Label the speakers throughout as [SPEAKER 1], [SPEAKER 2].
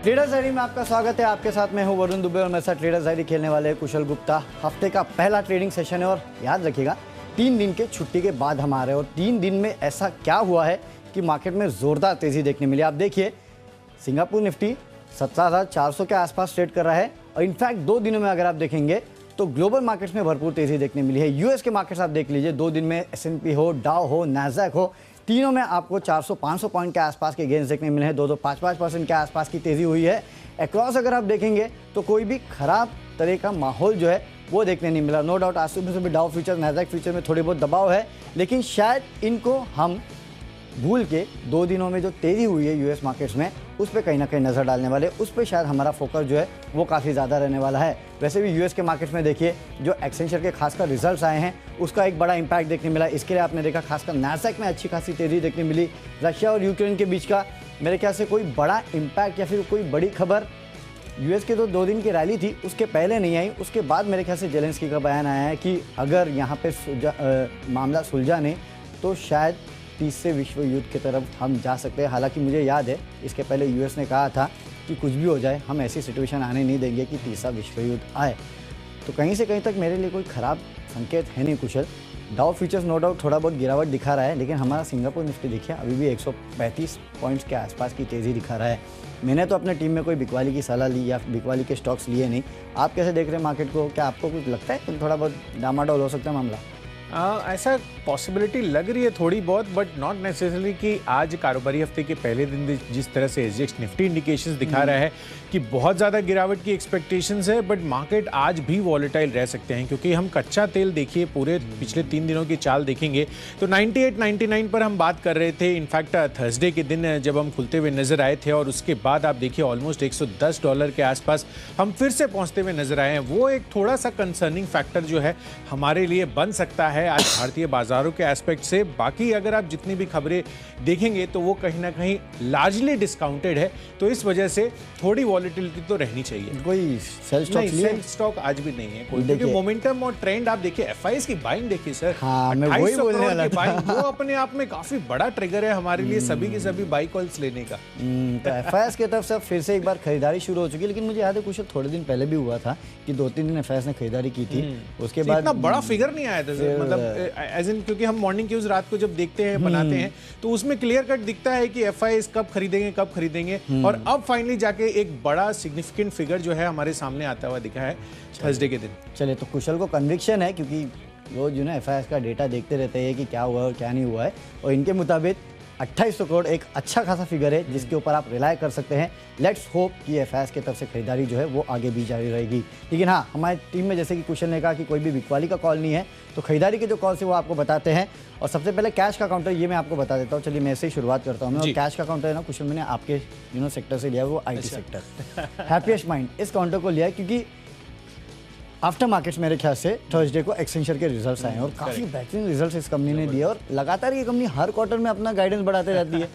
[SPEAKER 1] Traders diary में आपका स्वागत है। आपके साथ मैं हूं वरुण दुबे और मेरे साथ ट्रेडर्स डायरी खेलने वाले कुशल गुप्ता। हफ्ते का पहला ट्रेडिंग सेशन है और याद रखिएगा 3 दिन के छुट्टी के बाद हम आ रहे हैं और 3 दिन में ऐसा क्या हुआ है कि मार्केट में जोरदार तेजी देखने मिली। आप देखिए सिंगापुर निफ्टी 17,400 के आसपास ट्रेड कर रहा है और इनफैक्ट 2 दिनों में अगर आप देखेंगे तो ग्लोबल मार्केट्स में भरपूर तेजी देखने मिली है। यूएस के मार्केट्स आप देख लीजिए, 2 दिन में S&P हो, डाउ हो, नैस्डैक हो, तीनों में आपको 400-500 पॉइंट के आसपास के गेंस देखने मिले हैं। 2-5% के आसपास की तेजी हुई है। अक्रॉस अगर आप देखेंगे तो कोई भी खराब तरह का माहौल जो है वो देखने नहीं मिला। नो डाउट आज सुबह से भी डाउ फ्यूचर, नैस्डैक फ्यूचर में थोड़ी बहुत दबाव है, लेकिन शायद इनको हम भूल के 2 दिनों में जो तेजी हुई है यूएस मार्केट्स में उस पर कहीं ना कहीं नज़र डालने वाले, उस पर शायद हमारा फोकस जो है वो काफ़ी ज़्यादा रहने वाला है। वैसे भी यूएस के मार्केट्स में देखिए जो एक्सेंचर के खासकर रिजल्ट्स आए हैं उसका एक बड़ा इंपैक्ट देखने मिला। इसके लिए आपने देखा खासकर नैस्डैक में अच्छी खासी तेजी देखने मिली। रशिया और यूक्रेन के बीच का मेरे ख्याल से कोई बड़ा इम्पैक्ट या फिर कोई बड़ी खबर यूएस के तो 2 दिन की रैली थी उसके पहले नहीं आई, उसके बाद मेरे ख्याल से जेलेंस्की का बयान आया है कि अगर यहाँ पे मामला सुलझा नहीं तो शायद तीसरे विश्व युद्ध की तरफ हम जा सकते हैं। हालांकि मुझे याद है इसके पहले यूएस ने कहा था कि कुछ भी हो जाए हम ऐसी सिचुएशन आने नहीं देंगे कि तीसरा विश्व युद्ध आए। तो कहीं से कहीं तक मेरे लिए कोई ख़राब संकेत है नहीं कुशल। डाउ फ्यूचर्स नो डाउट थोड़ा बहुत गिरावट दिखा रहा है, लेकिन हमारा सिंगापुर निफ्टी देखिए अभी भी 135 पॉइंट्स के आसपास की तेज़ी दिखा रहा है। मैंने तो अपने टीम में कोई बिकवाली की सलाह ली या बिकवाली के स्टॉक्स लिए नहीं। आप कैसे देख रहे हैं मार्केट को? क्या आपको कुछ लगता है कि थोड़ा बहुत डामाडोल हो सकता है मामला?
[SPEAKER 2] ऐसा पॉसिबिलिटी लग रही है थोड़ी बहुत, बट नॉट नेसेसरली कि आज कारोबारी हफ्ते के पहले दिन जिस तरह से एसजीएक्स निफ्टी इंडिकेशंस दिखा रहा है कि बहुत ज़्यादा गिरावट की एक्सपेक्टेशंस है, बट मार्केट आज भी वॉलेटाइल रह सकते हैं क्योंकि हम कच्चा तेल देखिए पूरे पिछले 3 दिनों की चाल देखेंगे तो 98-99 पर हम बात कर रहे थे। इनफैक्ट थर्सडे के दिन जब हम खुलते हुए नजर आए थे और उसके बाद आप देखिए ऑलमोस्ट $110 के आसपास हम फिर से पहुंचते हुए नजर आए हैं। वो एक थोड़ा सा कंसर्निंग फैक्टर जो है हमारे लिए बन सकता है आज भारतीय बाजारों के एस्पेक्ट से। बाकी अगर आप जितनी भी खबरें देखेंगे तो वो कहीं ना कहीं लार्जली डिस्काउंटेड है, तो इस वजह से थोड़ी वॉलेटिलिटी तो रहनी चाहिए।
[SPEAKER 1] कोई सेल
[SPEAKER 2] स्टॉक आज भी नहीं है कोई, क्योंकि मोमेंटम और ट्रेंड आप देखिए एफआईएस की बाइंग देखिए सर,
[SPEAKER 1] हाँ, मैं वही बोलने वाला था।
[SPEAKER 2] वो अपने आप में काफी बड़ा ट्रिगर है हमारे लिए सभी के सभी बाई कॉल्स लेने का।
[SPEAKER 1] तो एफआईएस की तरफ से फिर से एक बार खरीदारी शुरू हो चुकी है, लेकिन मुझे याद है कुछ थोड़े दिन पहले भी हुआ था कि 2-3 दिन एफआईएस ने खरीदारी की थी, उसके बाद
[SPEAKER 2] इतना बड़ा फिगर नहीं आया था मतलब एज इन, क्योंकि हम मॉर्निंग न्यूज रात को जब देखते हैं बनाते हैं तो उसमें क्लियर कट दिखता है कि एफआईएस कब खरीदेंगे और अब फाइनली जाके एक बड़ा सिग्निफिकेंट फिगर जो है हमारे सामने आता हुआ दिखा है थर्सडे के दिन।
[SPEAKER 1] चलिए, तो कुशल को कन्विक्शन है क्योंकि रोज जो ना एफआईएस का डेटा देखते रहते हैं कि क्या हुआ और क्या नहीं हुआ है, और इनके मुताबिक 2800 करोड़ एक अच्छा खासा फिगर है जिसके ऊपर आप रिलाय कर सकते हैं। लेट्स होप कि एफआईएस की तरफ से खरीदारी जो है वो आगे भी जारी रहेगी। लेकिन हाँ, हमारी टीम में जैसे कि कुशल ने कहा कि कोई भी बिकवाली का कॉल नहीं है, तो खरीदारी के जो कॉल है वो आपको बताते हैं। और सबसे पहले कैश का काउंटर ये मैं आपको बता देता हूँ। चलिए मैं ऐसे ही शुरुआत करता हूँ। और कैश का काउंटर है ना कुशल, मैंने आपके सेक्टर से लिया है, वो आईटी सेक्टर हैप्पीएस्ट माइंड इस काउंटर को लिया है क्योंकि आफ्टर मार्केट्स मेरे ख्याल से थर्सडे को एक्सेंचर के रिजल्ट्स आए हैं और काफ़ी बेहतरीन रिजल्ट्स इस कंपनी ने दिए और लगातार ये कंपनी हर क्वार्टर में अपना गाइडेंस बढ़ाते रहती है।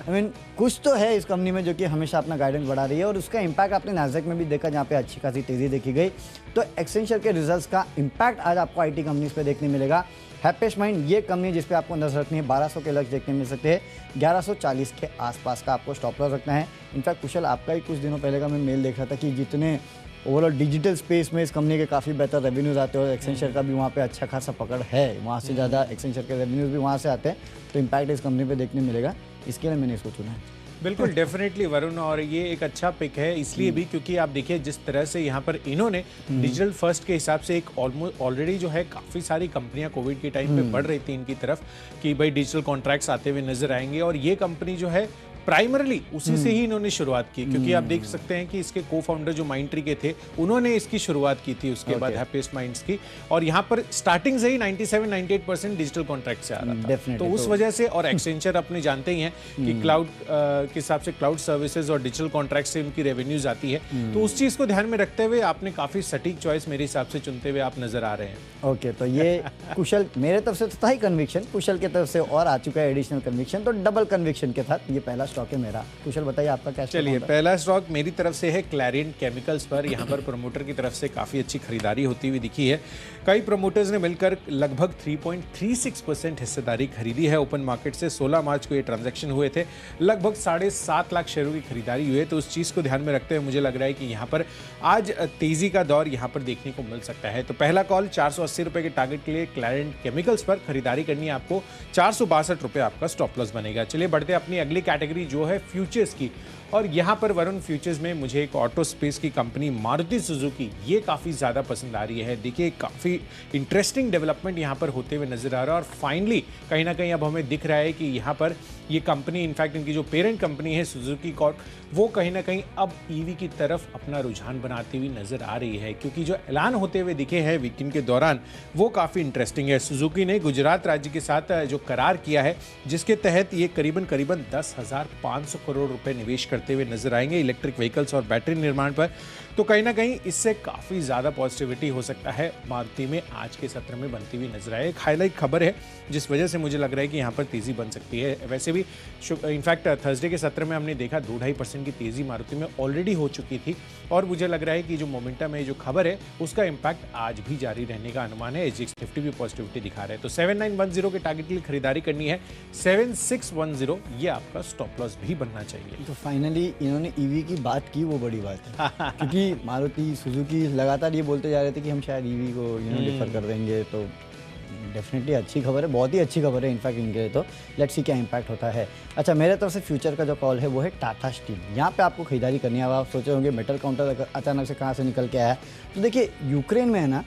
[SPEAKER 1] आई मीन कुछ तो है इस कंपनी में जो कि हमेशा अपना गाइडेंस बढ़ा रही है और उसका इंपैक्ट आपने नैस्डैक में भी देखा जहाँ पे अच्छी खासी तेज़ी देखी गई। तो एक्सेंचर के रिजल्ट्स का इंपैक्ट आज आपको आईटी कंपनीज पे देखने मिलेगा। हैप्पीएस्ट माइंड ये कंपनी जिस पे आपको नजर रखनी है, 1200 के लक्ष्य देखने मिल सकते हैं, 1140 के आसपास का आपको स्टॉप लॉस रखना है। इनफैक्ट कुशल आपका ही कुछ दिनों पहले का मैं मेल देख रहा था कि जितने ओवरऑल डिजिटल स्पेस में इस कंपनी के काफ़ी बेहतर रेवेन्यूज आते हैं और एक्सेंचर का भी वहाँ पे अच्छा खासा पकड़ है, वहाँ से ज़्यादा एक्सेंचर के रेवेन्यूज भी वहाँ से आते हैं, तो इम्पैक्ट इस कंपनी पे देखने मिलेगा। इसके लिए मैंने इसको चुना है।
[SPEAKER 2] बिल्कुल डेफिनेटली वरुण, और ये एक अच्छा पिक है इसलिए भी क्योंकि आप देखिए जिस तरह से यहाँ पर इन्होंने डिजिटल फर्स्ट के हिसाब से एक ऑलरेडी जो है काफ़ी सारी कंपनियां कोविड के टाइम पे बढ़ रही थी इनकी तरफ कि भाई डिजिटल कॉन्ट्रैक्ट्स आते हुए नजर आएंगे, और ये कंपनी जो है प्राइमरली उसी से ही इन्होंने शुरुआत की क्योंकि आप देख सकते हैं कि इसके को फाउंडर जो माइंडट्री के थे उन्होंने इसकी शुरुआत की थी उसके बाद हैप्पीएस्ट माइंड्स की, और यहाँ पर स्टार्टिंग से ही 97-98% डिजिटल कॉन्ट्रैक्ट से आ रहा था। तो उस वजह से, और एक्सेंचर अपने जानते ही हैं कि क्लाउड के हिसाब से क्लाउड सर्विसेज और डिजिटल कॉन्ट्रैक्ट से उनकी रेवेन्यूज आती है, तो उस चीज को ध्यान में रखते हुए आपने काफी सटीक चॉइस मेरे हिसाब से चुनते हुए आप नजर आ रहे हैं।
[SPEAKER 1] ओके, तो ये कुशल मेरे तरफ से तो था ही कन्विक्शन, कुशल की तरफ से और आ चुका है एडिशनल कन्विक्शन, तो डबल कन्विक्शन के साथ ये पहला स्टॉक है मेरा। कुशल बताइए आपका क्या स्टॉक
[SPEAKER 2] चलिए,
[SPEAKER 1] है?
[SPEAKER 2] पहला स्टॉक मेरी तरफ से है क्लैरियंट केमिकल्स पर। यहाँ पर प्रमोटर की तरफ से काफ़ी अच्छी खरीदारी होती हुई दिखी है। कई प्रमोटर्स ने मिलकर लगभग 3.36% हिस्सेदारी खरीदी है। ओपन मार्केट से 16 मार्च को ये ट्रांजैक्शन हुए थे। लगभग 7.5 लाख शेयरों की खरीदारी हुई है। तो उस चीज़ को ध्यान में रखते हुए मुझे लग रहा है कि यहाँ पर आज तेज़ी का दौर यहाँ पर देखने को मिल सकता है। तो पहला कॉल 480 रुपये के टारगेट के लिए क्लैरियंट केमिकल्स पर खरीदारी करनी है आपको। 462 रुपये आपका स्टॉप लॉस बनेगा। चलिए बढ़ते अपनी अगली कैटेगरी जो है फ्यूचर्स की। और यहाँ पर वरुण फ्यूचर्स में मुझे एक ऑटो स्पेस की कंपनी मारुति सुजुकी ये काफ़ी ज़्यादा पसंद आ रही है। देखिए, काफ़ी इंटरेस्टिंग डेवलपमेंट यहाँ पर होते हुए नजर आ रहा है। और फाइनली कहीं ना कहीं अब हमें दिख रहा है कि यहाँ पर ये कंपनी, इनफैक्ट इनकी जो पेरेंट कंपनी है सुजुकी कॉर्प, वो कहीं ना कहीं अब ईवी की तरफ अपना रुझान बनाती हुई नजर आ रही है। क्योंकि जो ऐलान होते हुए दिखे हैं वीकेंड के दौरान वो काफ़ी इंटरेस्टिंग है। सुजुकी ने गुजरात राज्य के साथ जो करार किया है, जिसके तहत ये करीबन 10,500 करोड़ रुपए निवेश करते हुए नजर आएंगे इलेक्ट्रिक व्हीकल्स और बैटरी निर्माण पर। तो कहीं ना कहीं इससे काफ़ी ज़्यादा पॉजिटिविटी हो सकता है मारुति में आज के सत्र में बनती हुई नजर आए। एक हाईलाइट खबर है जिस वजह से मुझे लग रहा है कि यहाँ पर तेज़ी बन सकती है। वैसे भी इनफैक्ट थर्सडे के सत्र में हमने देखा 2-2.5% की तेज़ी मारुति में ऑलरेडी हो चुकी थी। और मुझे लग रहा है कि जो मोमेंटम है, जो खबर है, उसका इम्पैक्ट आज भी जारी रहने का अनुमान है। एसजीएक्स निफ्टी भी पॉजिटिविटी दिखा रहा है। तो 7910 के टारगेट के लिए खरीदारी करनी है। 7610 ये आपका स्टॉप लॉस भी बनना चाहिए।
[SPEAKER 1] तो फाइनली इन्होंने ईवी की बात की, वो बड़ी बात है। क्योंकि मारुति सुजुकी लगातार ये बोलते जा रहे थे कि हम शायद ईवी को डिफर कर देंगे। तो डेफिनेटली अच्छी खबर है, बहुत ही अच्छी खबर है इनफैक्ट इनके लिए। तो लेट्स सी क्या इम्पैक्ट होता है। अच्छा, मेरे तरफ से फ्यूचर का जो कॉल है वो है टाटा स्टील। यहाँ पे आपको खरीदारी करनी है। अब आप सोचे होंगे मेटल काउंटर अचानक से कहाँ से निकल के आया। तो देखिए, यूक्रेन में है ना,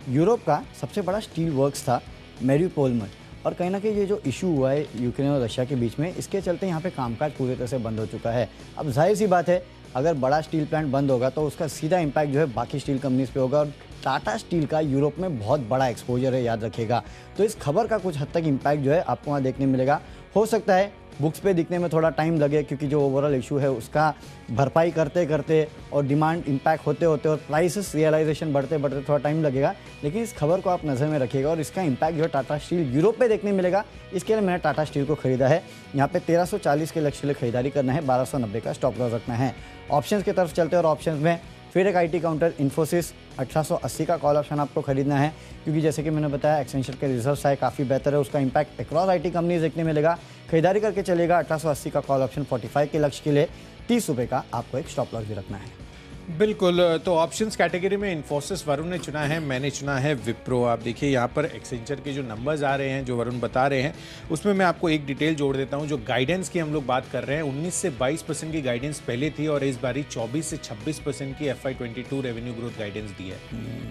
[SPEAKER 1] यूरोप का सबसे बड़ा स्टील वर्क्स था मैरिउपोल में। और कहीं ना कहीं ये जो इशू हुआ है यूक्रेन और रशिया के बीच में, इसके चलते यहाँ पे कामकाज पूरी तरह से बंद हो चुका है। अब जाहिर सी बात है, अगर बड़ा स्टील प्लांट बंद होगा तो उसका सीधा इम्पैक्ट जो है बाकी स्टील कंपनीज पे होगा। और टाटा स्टील का यूरोप में बहुत बड़ा एक्सपोजर है, याद रखिएगा। तो इस खबर का कुछ हद तक इम्पैक्ट जो है आपको वहाँ देखने मिलेगा। हो सकता है बुक्स पे दिखने में थोड़ा टाइम लगे, क्योंकि जो ओवरऑल इशू है उसका भरपाई करते करते और डिमांड इम्पैक्ट होते होते और प्राइसेस रियलाइजेशन बढ़ते बढ़ते थोड़ा टाइम लगेगा। लेकिन इस खबर को आप नज़र में रखिएगा और इसका इम्पैक्ट जो है टाटा स्टील यूरोप पे देखने मिलेगा। इसके लिए मैंने टाटा स्टील को खरीदा है। यहाँ पे 1340 के लक्ष्य के लिए खरीदारी करना है, 1290 का स्टॉप लॉस रखना है। ऑप्शंस की तरफ चलते हैं और ऑप्शंस में फिर एक आईटी काउंटर इन्फोसिस 1880 का कॉल ऑप्शन आपको खरीदना है। क्योंकि जैसे कि मैंने बताया, एक्सेंचर के रिजल्ट्स आए काफ़ी बेहतर है, उसका इम्पैक्ट अक्रॉस आईटी कंपनीज देखने मिलेगा। खरीदारी करके चलेगा 1880 का कॉल ऑप्शन 45 के लक्ष्य के लिए। 30 रुपये का आपको एक स्टॉप लॉस भी रखना है।
[SPEAKER 2] बिल्कुल। तो ऑप्शंस कैटेगरी में इन्फोसिस वरुण ने चुना है, मैंने चुना है विप्रो। आप देखिए यहाँ पर एक्सेंचर के जो नंबर्स आ रहे हैं, जो वरुण बता रहे हैं, उसमें मैं आपको एक डिटेल जोड़ देता हूँ। जो गाइडेंस की हम लोग बात कर रहे हैं, 19 से 22% की गाइडेंस पहले थी और इस बारी 24 से 26% की FY22 रेवेन्यू ग्रोथ गाइडेंस दी है।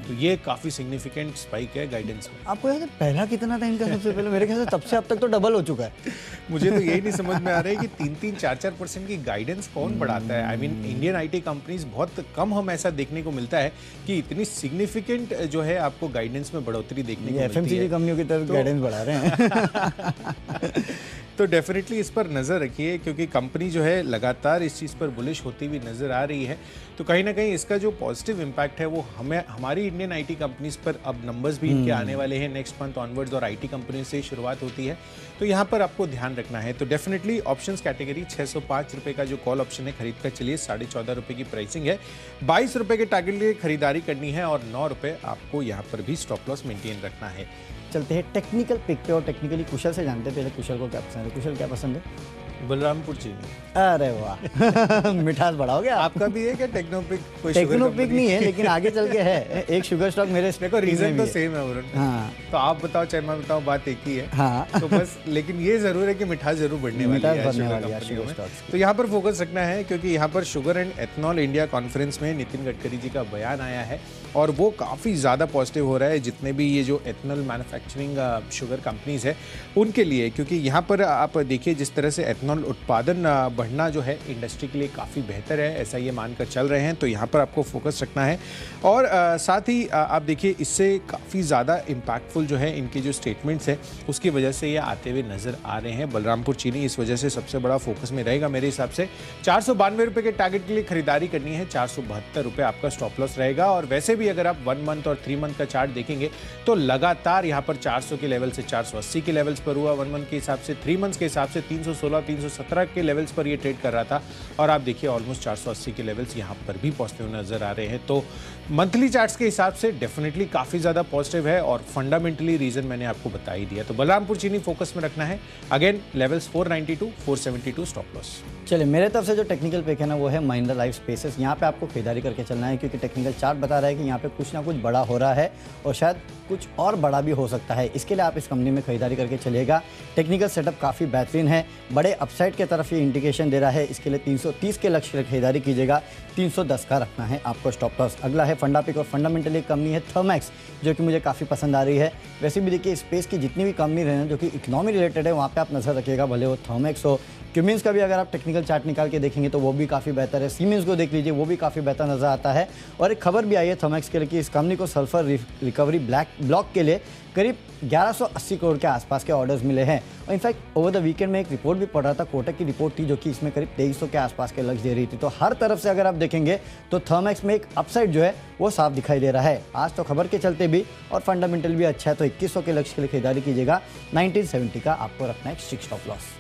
[SPEAKER 2] तो ये काफ़ी सिग्निफिकेंट स्पाइक है गाइडेंस में।
[SPEAKER 1] आपको याद है पहला कितना था इनका सबसे पहले? मेरे ख्याल से तब से अब तक तो डबल हो चुका है।
[SPEAKER 2] मुझे तो यही नहीं समझ में आ रहा है कि 3-4% की गाइडेंस कौन बढ़ाता है। I mean Indian IT companies बहुत कम हम ऐसा देखने को मिलता है कि इतनी सिग्निफिकेंट जो है आपको गाइडेंस में बढ़ोतरी देखने को मिलती है।
[SPEAKER 1] एफएमसीजी कंपनियों की तरफ गाइडेंस बढ़ा रहे हैं।
[SPEAKER 2] तो डेफिनेटली इस पर नज़र रखिए, क्योंकि कंपनी जो है लगातार इस चीज़ पर बुलिश होती हुई नज़र आ रही है। तो कहीं ना कहीं इसका जो पॉजिटिव इम्पैक्ट है वो हमें, हमारी इंडियन आईटी कंपनीज पर अब नंबर्स भी इनके आने वाले हैं नेक्स्ट मंथ ऑनवर्ड्स और आईटी कंपनी से शुरुआत होती है। तो यहाँ पर आपको ध्यान रखना है। तो डेफिनेटली ऑप्शंस कैटेगरी 605 रुपये का जो कॉल ऑप्शन है खरीद कर चलिए। 14.5 रुपये की प्राइसिंग है। 22 रुपये के टारगेट लिए खरीदारी करनी है और 9 रुपये आपको यहाँ पर भी स्टॉप लॉस मेंटेन रखना है।
[SPEAKER 1] चलते हैं टेक्निकल पिक पे और टेक्निकली कुशल से जानते हैं। पहले कुशल को क्या पसंद है? कुशल क्या पसंद है?
[SPEAKER 2] बलरामपुर चीनी।
[SPEAKER 1] अरे वाह, मिठास बढ़ाओगे आप।
[SPEAKER 2] आपका भी है क्या टेक्नोपिक? कोई
[SPEAKER 1] टेक्नोपिक नहीं है, लेकिन आगे चल के है एक शुगर स्टॉक मेरे।
[SPEAKER 2] देखो रीजन तो सेम है वरुण।
[SPEAKER 1] हाँ,
[SPEAKER 2] तो आप बताओ चाहे मैं बताऊं, बात एक ही है।
[SPEAKER 1] हाँ,
[SPEAKER 2] तो बस लेकिन ये जरूर है कि मिठास जरूर बढ़ने वाली है शुगर कंपनियों में। तो यहाँ पर फोकस रखना है, क्योंकि यहाँ पर sugar and ethanol India conference में नितिन गडकरी जी का बयान आया है और वो काफ़ी ज़्यादा पॉजिटिव हो रहा है जितने भी ये जो एथनॉल मैन्युफैक्चरिंग शुगर कंपनीज है उनके लिए। क्योंकि यहाँ पर आप देखिए जिस तरह से एथनॉल उत्पादन बढ़ना जो है इंडस्ट्री के लिए काफ़ी बेहतर है, ऐसा ये मानकर चल रहे हैं। तो यहाँ पर आपको फोकस रखना है और साथ ही आप देखिए इससे काफ़ी ज़्यादा इम्पैक्टफुल जो है इनके जो स्टेटमेंट्स हैं उसकी वजह से ये आते हुए नज़र आ रहे हैं। बलरामपुर चीनी इस वजह से सबसे बड़ा फोकस में रहेगा मेरे हिसाब से। 492 रुपये के टारगेट के लिए खरीदारी करनी है। 472 रुपये आपका स्टॉप लॉस रहेगा। और वैसे भी भी अगर आप 1 मंथ और 3 मंथ का चार्ट देखेंगे तो लगातार यहाँ पर 400 के लेवल से 480 के लेवल्स पर हुआ 1 मंथ के हिसाब से, 3 मंथ्स के हिसाब से 316 317 के लेवल्स पर ये ट्रेड कर रहा था और आप देखिए ऑलमोस्ट 480 के लेवल्स यहाँ पर भी पॉजिटिव नजर आ रहे हैं। तो मंथली चार्ट्स के हिसाब से डेफिनेटली काफी ज्यादा पॉजिटिव है और फंडामेंटली रीजन मैंने आपको बता ही दिया। तो बलरामपुर चीनी फोकस में रखना है, अगेन लेवल्स 492 472 स्टॉप लॉस।
[SPEAKER 1] चलिए, मेरे तरफ से जो टेक्निकल पिक है ना वो है महिंद्रा लाइफ स्पेसेस। यहाँ पे आपको खरीदारी करके चलना है क्योंकि टेक्निकल चार्ट बता रहा है कि यहाँ पे कुछ ना कुछ बड़ा हो रहा है और शायद कुछ और बड़ा भी हो सकता है। इसके लिए आप इस कंपनी में खरीदारी करके चलिएगा। टेक्निकल सेटअप काफ़ी बेहतरीन है, बड़े अपसाइड की तरफ ये इंडिकेशन दे रहा है। इसके लिए 330 के लक्ष्य की खरीदारी कीजिएगा, 310 का रखना है आपको स्टॉप लॉस। अगला है फंडा पिक और फंडामेंटली कंपनी है थर्मैक्स, जो कि मुझे काफ़ी पसंद आ रही है। वैसे भी देखिए स्पेस की जितनी भी कंपनी रहे जो कि इकोनॉमी रिलेटेड है वहाँ पे आप नजर रखिएगा, भले वो थर्मैक्स हो। क्यूमिंस का भी अगर आप टेक्निकल चार्ट निकाल के देखेंगे तो वो भी काफ़ी बेहतर है। सीमेंस को देख लीजिए, वो भी काफ़ी बेहतर नजर आता है। और एक खबर भी आई है थर्मैक्स के लिए कि इस कंपनी को सल्फर रिकवरी ब्लॉक के लिए करीब 1180 करोड़ के आसपास के ऑर्डर्स मिले हैं। और इनफैक्ट ओवर द वीकेंड में एक रिपोर्ट भी पढ़ रहा था, कोटक की रिपोर्ट थी जो कि इसमें करीब 2300 के आसपास के लक्ष्य दे रही थी। तो हर तरफ से अगर आप देखेंगे तो थर्मैक्स में एक अपसाइड जो है वो साफ दिखाई दे रहा है। आज तो खबर के चलते भी और फंडामेंटल भी अच्छा है, तो 2100 के लक्ष्य के लिए खरीदारी कीजिएगा। 1970 का आपको रखना है स्ट्रिक्ट स्टॉप लॉस।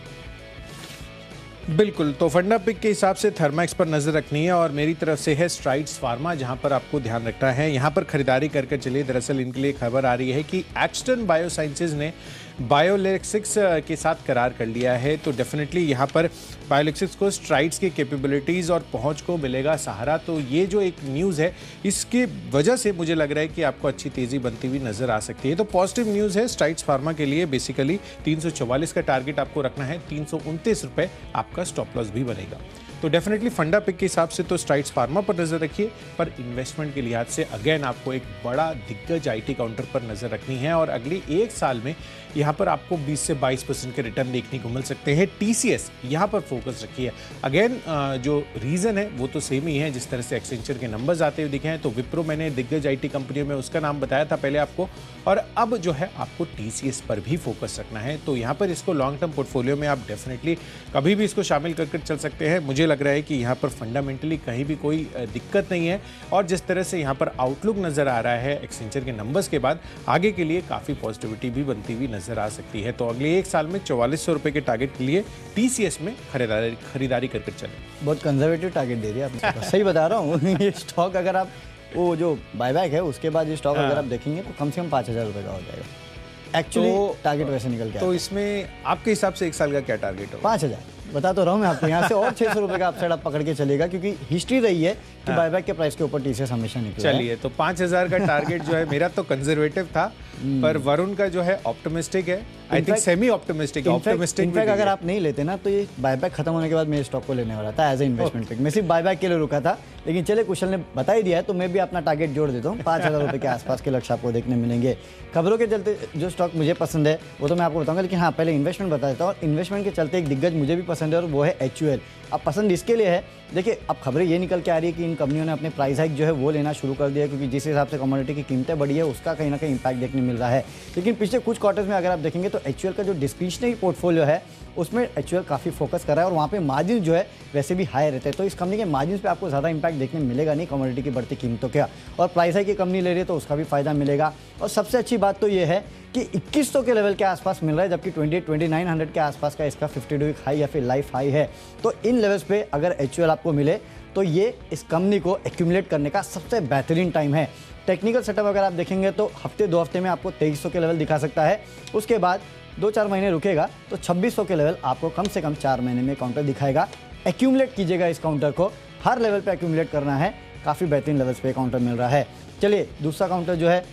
[SPEAKER 2] बिल्कुल, तो फंडा पिक के हिसाब से थर्मैक्स पर नजर रखनी है और मेरी तरफ से है स्ट्राइड्स फार्मा, जहां पर आपको ध्यान रखना है। यहां पर खरीदारी करके चलिए। दरअसल इनके लिए खबर आ रही है कि एक्सटन बायोसाइंसेज ने बायोलेक्सिक्स के साथ करार कर लिया है। तो डेफिनेटली यहाँ पर बायोलेक्सिक्स को स्ट्राइड्स की कैपेबिलिटीज़ और पहुंच को मिलेगा सहारा। तो ये जो एक न्यूज़ है इसके वजह से मुझे लग रहा है कि आपको अच्छी तेज़ी बनती हुई नज़र आ सकती है। तो पॉजिटिव न्यूज़ है स्ट्राइड्स फार्मा के लिए। बेसिकली 344 का टारगेट आपको रखना है, 329 रुपये आपका स्टॉप लॉस भी बनेगा। तो डेफिनेटली फंडा पिक के हिसाब से तो स्ट्राइड्स फार्मा पर नजर रखिए, पर इन्वेस्टमेंट के लिहाज से अगेन आपको एक बड़ा दिग्गज आईटी काउंटर पर नजर रखनी है और अगले 1 साल में यहाँ पर आपको 20 से 22% के रिटर्न देखने को मिल सकते हैं। टीसीएस यहाँ पर फोकस रखिए। अगेन जो रीजन है वो तो सेम ही है, जिस तरह से एक्सेंचर के नंबर्स आते हुए दिखे हैं। तो विप्रो मैंने दिग्गज आईटी कंपनियों में उसका नाम बताया था पहले आपको, और अब जो है आपको टीसीएस पर भी फोकस रखना है। तो यहाँ पर इसको लॉन्ग टर्म पोर्टफोलियो में आप डेफिनेटली कभी भी इसको शामिल करके चल सकते हैं। मुझे लग रहा है कि यहाँ पर फंडामेंटली कहीं भी कोई दिक्कत नहीं है और जिस तरह से यहाँ पर आउटलुक नजर आ रहा है एक्सेंचर के नंबर्स के बाद, आगे के लिए काफी पॉजिटिविटी भी बनती हुई नजर आ सकती है। तो अगले 1 साल में 4400 रुपए के टारगेट के लिए टीसीएस में खरीदारी करके चले।
[SPEAKER 1] बहुत कंजर्वेटिव टारगेट दे दिया आपने, सही बता रहा हूँ। ये स्टॉक अगर आप वो जो बायबैक है उसके बाद ये स्टॉक अगर आप देखेंगे तो कम से कम 5000 रुपये का हो जाएगा। एक्चुअली टारगेट वैसे निकल के
[SPEAKER 2] तो इसमें आपके हिसाब से 1 साल का क्या टारगेट हो?
[SPEAKER 1] 5000 बता तो रहा हूँ मैं आपको। यहाँ से और 600 रुपये का अपसाइड आप पकड़ के चलिएगा, क्योंकि हिस्ट्री रही है कि बायबैक के प्राइस के ऊपर टीसीएस हमेशा निकला है।
[SPEAKER 2] चलिए, तो 5000 का टारगेट जो है मेरा तो कंजर्वेटिव था, पर वरुण का जो है ऑप्टिमिस्टिक है। आई थिंक सेमी ऑप्टिमिस्टिक है।
[SPEAKER 1] इनफैक्ट अगर आप नहीं लेते ना तो ये बायबैक खत्म होने के बाद मेरे स्टॉक को लेने वाला था एज ए इन्वेस्टमेंट पिक। मैं सिर्फ बायबैक के लिए रुका था, लेकिन चले कुशल ने बता ही दिया है तो मैं भी अपना टारगेट जोड़ देता हूँ। 5000 रुपये के आसपास के लक्ष्य आपको देखने मिलेंगे। खबरों के चलते जो स्टॉक मुझे पसंद है वो तो मैं आपको बताऊंगा, लेकिन हाँ पहले इन्वेस्टमेंट बता देता हूँ। और इन्वेस्टमेंट के चलते एक दिग्गज मुझे भी पसंद है और वो है HUL। अब पसंद इसके लिए है, देखिए अब खबरें ये निकल के आ रही है कि इन कंपनियों ने अपने प्राइस हाइक जो है वो लेना शुरू कर दिया है, क्योंकि जिस हिसाब से कमोडिटी की कीमतें बढ़ी है उसका कहीं ना कहीं इंपैक्ट देखने मिल रहा है। लेकिन पिछले कुछ क्वार्टर्स में अगर आप देखेंगे तो HUL का जो डिस्क्रिशनरी पोर्टफोलियो है उसमें HUL काफ़ी फोकस कर रहा है और वहाँ पे मार्जिन जो है वैसे भी हाई रहते हैं। तो इस कंपनी के मार्जिन पे आपको ज़्यादा इंपैक्ट देखने मिलेगा नहीं कमोडिटी की बढ़ती कीमतों का, और प्राइस हाइक की कंपनी ले रही है तो उसका भी फायदा मिलेगा। और सबसे अच्छी बात तो ये है कि 2100 के लेवल के आसपास मिल रहा है, जबकि 2900 के आसपास का इसका 52 वीक हाई या फिर लाइफ हाई है। तो इन लेवल्स पे अगर HUL आपको मिले तो ये इस कंपनी को एक्यूमुलेट करने का सबसे बेहतरीन टाइम है। टेक्निकल सेटअप अगर आप देखेंगे तो हफ्ते 2 हफ्ते में आपको 2300 के लेवल दिखा सकता है। उसके बाद 2-4 महीने रुकेगा तो 2600 के लेवल आपको कम से कम 4 महीने में काउंटर दिखाएगा। एक्यूमुलेट कीजिएगा इस काउंटर को, हर लेवल पे एक्यूमुलेट करना है। काफ़ी बेहतरीन लेवल्स पे काउंटर मिल रहा है। चलिए, दूसरा काउंटर जो है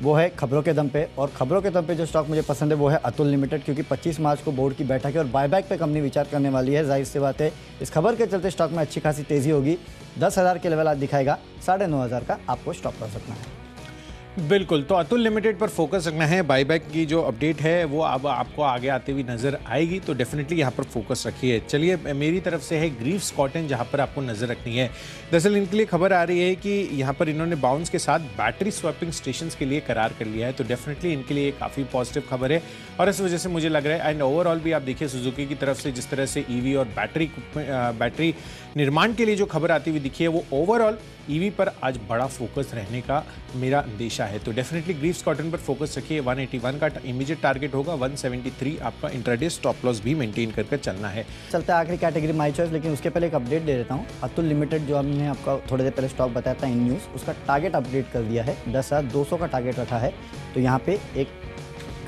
[SPEAKER 1] वो है खबरों के दम पे, और खबरों के दम पे जो स्टॉक मुझे पसंद है वो है अतुल लिमिटेड, क्योंकि 25 मार्च को बोर्ड की बैठक है और बायबैक पे कंपनी विचार करने वाली है। जाहिर सी बात है इस खबर के चलते स्टॉक में अच्छी खासी तेज़ी होगी। 10,000 के लेवल आज दिखाएगा, 9,500 का आपको स्टॉप कर सकना है।
[SPEAKER 2] बिल्कुल, तो अतुल लिमिटेड पर फोकस रखना है। बायबैक की जो अपडेट है वो अब आपको आगे आते हुई नजर आएगी, तो डेफिनेटली यहाँ पर फोकस रखिए। चलिए, मेरी तरफ से है ग्रीव्स कॉटन, जहाँ पर आपको नजर रखनी है। दरअसल इनके लिए खबर आ रही है कि यहाँ पर इन्होंने बाउंस के साथ बैटरी स्वैपिंग स्टेशन के लिए करार कर लिया है। तो डेफिनेटली इनके लिए काफ़ी पॉजिटिव खबर है और इस वजह से मुझे लग रहा है, एंड ओवरऑल भी आप देखिए सुजुकी की तरफ से जिस तरह से EV और बैटरी निर्माण के लिए जो खबर आती हुई दिखी है वो ओवरऑल ईवी पर आज बड़ा फोकस रहने का मेरा अंदेशा है। तो डेफिनेटली ग्रीव्स कॉटन पर फोकस रखिए। 181 का इमीडिएट टारगेट होगा, 173 आपका इंट्राडे स्टॉप लॉस भी मेंटेन करके चलना है।
[SPEAKER 1] चलते हैं आखिरी कैटेगरी माई चॉइस, लेकिन उसके पहले एक अपडेट दे देता हूँ। अतुल लिमिटेड जो हमने आपका थोड़ी देर पहले स्टॉक बताया था इन न्यूज़, उसका टारगेट अपडेट कर दिया है, 10,200 का टारगेट रखा है। तो यहाँ पे एक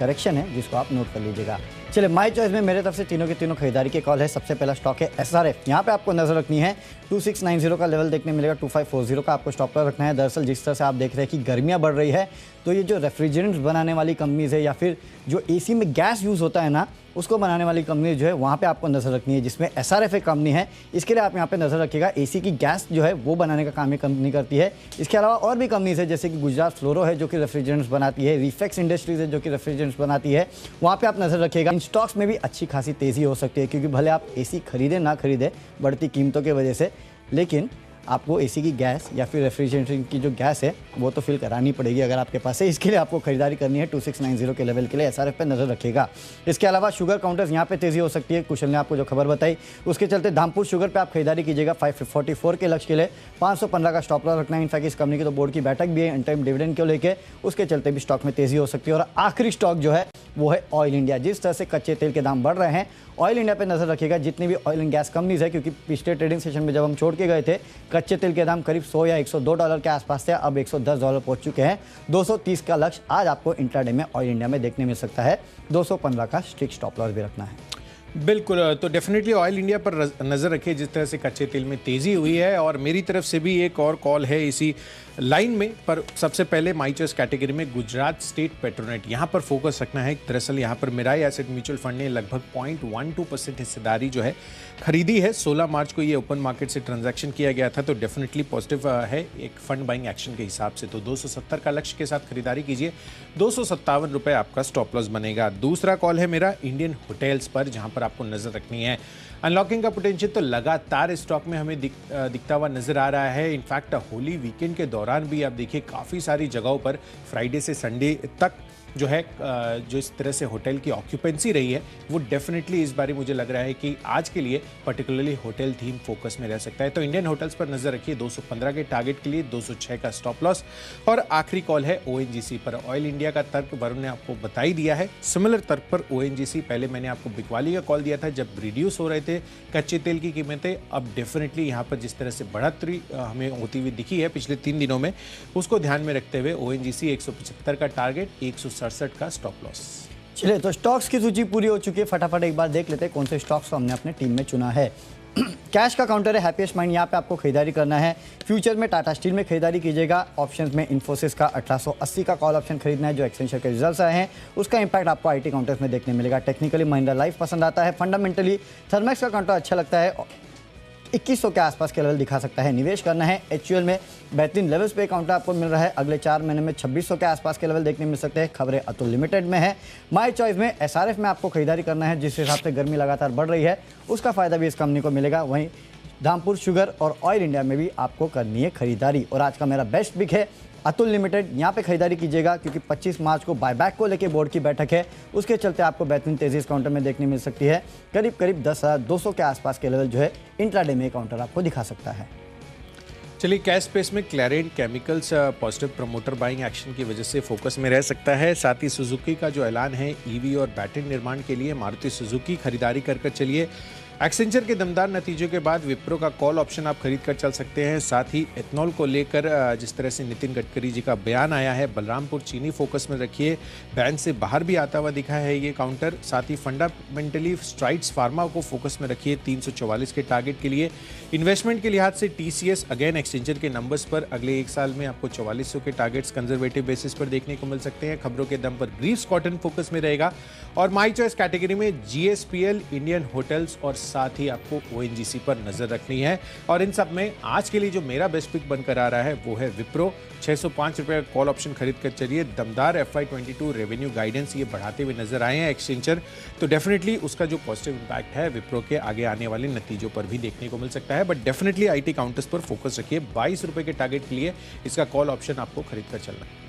[SPEAKER 1] करेक्शन है जिसको आप नोट कर लीजिएगा। चलिए माई चॉइस में मेरे तरफ से तीनों के तीनों खरीदारी के कॉल है। सबसे पहला स्टॉक है SRF। यहाँ पे आपको नजर रखनी है 2690 का लेवल देखने मिलेगा, 2540 का आपको स्टॉप पर रखना है। दरअसल जिस तरह से आप देख रहे हैं कि गर्मियाँ बढ़ रही है, तो ये जो रेफ्रिजरेंट्स बनाने वाली कंपनीज है या फिर जो AC में गैस यूज़ होता है ना, उसको बनाने वाली कंपनी जो है वहाँ पे आपको नज़र रखनी है, जिसमें SRF एक कंपनी है। इसके लिए आप यहाँ पे नज़र रखिएगा। AC की गैस जो है वो बनाने का काम ये कंपनी करती है। इसके अलावा और भी कंपनीज है, जैसे कि गुजरात फ्लोरो है जो कि रेफ्रिजरेंट्स बनाती है, रिफेक्स इंडस्ट्रीज है जो कि रेफ्रिजरेंट्स बनाती है, वहाँ पे आप नज़र रखिएगा। इन स्टॉक्स में भी अच्छी खासी तेज़ी हो सकती है, क्योंकि भले आप AC खरीदें ना खरीदें बढ़ती कीमतों की वजह से, लेकिन आपको AC की गैस या फिर रेफ्रिजरेशन की जो गैस है वो तो फिल करानी पड़ेगी अगर आपके पास है। इसके लिए आपको खरीदारी करनी है 2690 के लेवल के लिए। SRF पे नज़र रखिएगा। इसके अलावा शुगर काउंटर्स यहाँ पे तेज़ी हो सकती है। कुशल ने आपको जो खबर बताई उसके चलते धामपुर शुगर पे आप खरीदारी कीजिएगा 544 के लक्ष्य के लिए। 515 का स्टॉप लॉस रखना है। इनफैक्ट इस कंपनी की तो बोर्ड की बैठक भी है इन टाइम डिविडेंड को लेकर, उसके चलते भी स्टॉक में तेज़ी हो सकती है। और आखिरी स्टॉक जो है वो है ऑयल इंडिया। जिस तरह से कच्चे तेल के दाम बढ़ रहे हैं, ऑयल इंडिया पे नजर रखिएगा। जितनी भी ऑयल एंड गैस कंपनीज है, क्योंकि पिछले ट्रेडिंग सेशन में जब हम छोड़ के गए थे कच्चे तेल के दाम करीब 100 या 102 डॉलर के आसपास थे, अब 110 डॉलर पहुंच चुके हैं। 230 का लक्ष्य आज आपको इंट्राडे में ऑयल इंडिया में देखने मिल सकता है। 215 का स्ट्रिक्ट स्टॉप लॉस भी रखना है।
[SPEAKER 2] बिल्कुल, तो डेफिनेटली ऑयल इंडिया पर नज़र रखिए। जिस तरह से कच्चे तेल में तेज़ी हुई है, और मेरी तरफ से भी एक और कॉल है इसी लाइन में। पर सबसे पहले माई चॉइस कैटेगरी में गुजरात स्टेट पेट्रोनेट, यहाँ पर फोकस रखना है। दरअसल यहाँ पर मिराई एसेट म्यूचुअल फंड ने लगभग 0.12% हिस्सेदारी जो है खरीदी है। 16 मार्च को ये ओपन मार्केट से ट्रांजैक्शन किया गया था, तो डेफिनेटली पॉजिटिव है एक फंड बाइंग एक्शन के हिसाब से। तो 270 का लक्ष्य के साथ खरीदारी कीजिए। 257 रुपये आपका स्टॉप लॉस बनेगा। दूसरा कॉल है मेरा इंडियन होटल्स पर, जहाँ पर आपको नजर रखनी है। अनलॉकिंग का पोटेंशियल तो लगातार स्टॉक में हमें दिखता हुआ नजर आ रहा है। इनफैक्ट होली वीकेंड के दौरान भी आप देखिए काफ़ी सारी जगहों पर फ्राइडे से संडे तक जो है जो इस तरह से होटल की ऑक्यूपेंसी रही है, वो डेफिनेटली इस बार मुझे लग रहा है कि आज के लिए पर्टिकुलरली होटल थीम फोकस में रह सकता है। तो इंडियन होटल्स पर नजर रखिए 215 के टारगेट के लिए, 206 का स्टॉप लॉस। और आखिरी कॉल है ONGC पर। ऑयल इंडिया का तर्क वरुण ने आपको बता ही दिया है। सिमिलर तर्क पर ONGC, पहले मैंने आपको बिकवाली का कॉल दिया था जब रिड्यूस हो रहे थे कच्चे तेल की कीमतें। अब डेफिनेटली यहाँ पर जिस तरह से बढ़ोतरी हमें होती हुई दिखी है पिछले 3 दिनों में, उसको ध्यान में रखते हुए ONGC 175 का टारगेट, 167 का स्टॉप लॉस।
[SPEAKER 1] चलिए, तो स्टॉक्स की सूची पूरी हो चुकी है। फटाफट एक बार देख लेते हैं कौन से स्टॉक्स को हमने अपने टीम में चुना है। कैश का काउंटर है हैप्पीएस्ट माइंड, यहाँ पे आपको खरीदारी करना है। फ्यूचर में टाटा स्टील में खरीदारी कीजिएगा। ऑप्शंस में इन्फोसिस का 1880 का कॉल ऑप्शन खरीदना है, जो एक्सेंचर के रिजल्ट्स आए हैं उसका इंपैक्ट आपको IT काउंटर्स में देखने मिलेगा। टेक्निकली महिंद्रा लाइफ पसंद आता है। फंडामेंटली थर्मैक्स का काउंटर अच्छा लगता है, 2100 के आसपास के लेवल दिखा सकता है। निवेश करना है HUL में, बेहतरीन लेवल्स पे काउंटर आपको मिल रहा है। अगले 4 महीने में 2600 के आसपास के लेवल देखने मिल सकते हैं। खबरें अतुल लिमिटेड में है। माई चॉइस में SRF में आपको खरीदारी करना है। जिस हिसाब से गर्मी लगातार बढ़ रही है उसका फायदा भी इस कंपनी को मिलेगा। वहीं धामपुर शुगर और ऑयल इंडिया में भी आपको करनी है खरीदारी। और आज का मेरा बेस्ट पिक है अतुल लिमिटेड। यहाँ पे खरीदारी कीजिएगा, क्योंकि 25 मार्च को बायबैक को लेकर बोर्ड की बैठक है, उसके चलते आपको बेहतरीन तेजी इस काउंटर में देखने मिल सकती है। करीब 10,200 के आसपास के लेवल जो है इंट्राडे में काउंटर आपको दिखा सकता है।
[SPEAKER 2] चलिए, कैश स्पेस में Clariant chemicals positive promoter buying action की वजह से फोकस में रह सकता है। साथ ही सुजुकी का जो ऐलान है EV और बैटरी निर्माण के लिए, मारुति सुजुकी खरीदारी कर चलिए। एक्सेंचर के दमदार नतीजों के बाद विप्रो का कॉल ऑप्शन आप खरीद कर चल सकते हैं। साथ ही एथनॉल को लेकर जिस तरह से नितिन गडकरी जी का बयान आया है, बलरामपुर चीनी फोकस में रखिए। बैन से बाहर भी आता हुआ दिखा है ये काउंटर। साथ ही फंडामेंटली स्ट्राइड्स फार्मा को फोकस में रखिए 344 के टारगेट के लिए। इन्वेस्टमेंट के लिहाज से TCS अगेन एक्सचेंजर के नंबर्स पर अगले 1 साल में आपको 4400 के टारगेट्स कंजर्वेटिव बेसिस पर देखने को मिल सकते हैं। खबरों के दम पर ग्रीव्स कॉटन फोकस में रहेगा। और माई चॉइस कैटेगरी में GSPL, इंडियन होटल्स और साथ ही आपको ONGC पर नजर रखनी है। और इन सब में आज के लिए जो मेरा बेस्ट पिक बनकर आ रहा है वो है विप्रो। 605 रुपये का कॉल ऑप्शन खरीद कर चलिए। दमदार FY22 रेवेन्यू गाइडेंस ये बढ़ाते हुए नजर आए हैं एक्सचेंजर, तो डेफिनेटली उसका जो पॉजिटिव इंपैक्ट है विप्रो के आगे आने वाले नतीजों पर भी देखने को मिल सकता है। बट डेफिनेटली IT काउंटर्स पर फोकस रखिए। 22 रुपये के टारगेट के लिए इसका कॉल ऑप्शन आपको खरीद कर चलना है।